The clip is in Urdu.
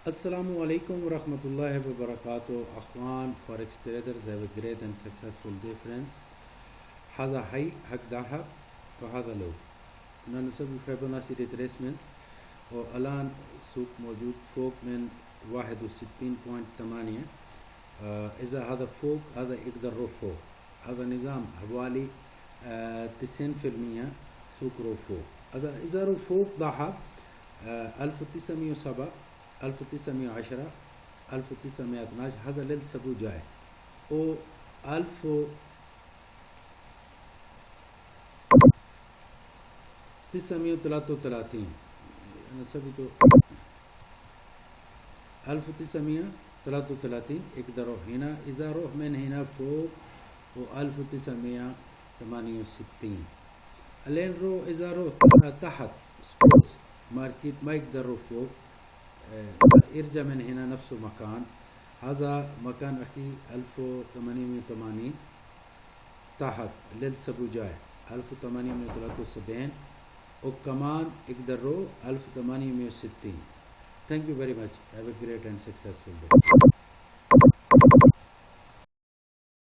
Assalamu alaikum wa rahmatullahi wa barakatuh. Akhwan forex traders, have a great and successful day friends. هذا حي حق ذهب وهذا لو. نسوي فيبوناسي ريتريسمنت والآن سوق موجود فوق من 61.8. إذا هذا فوق هذا يقدر يروح فوق. هذا نظام حوالي 90% سوق رو فوق. إذا رو فوق ذهب 1907 1910 1912 هذا للسبو جاي و 1933 أنا سبيته 1933 يقدروا هنا إذا روح من هنا فوق و 1968 الين رو إذا روح تحت سبوت ماركت ما يقدروا فوق يرجع من هنا نفس المكان. هذا مكان أخي 1880 تحت للسبو جاي 1873 وكمان يقدروا 1860. Thank you very much. Have a great and successful day.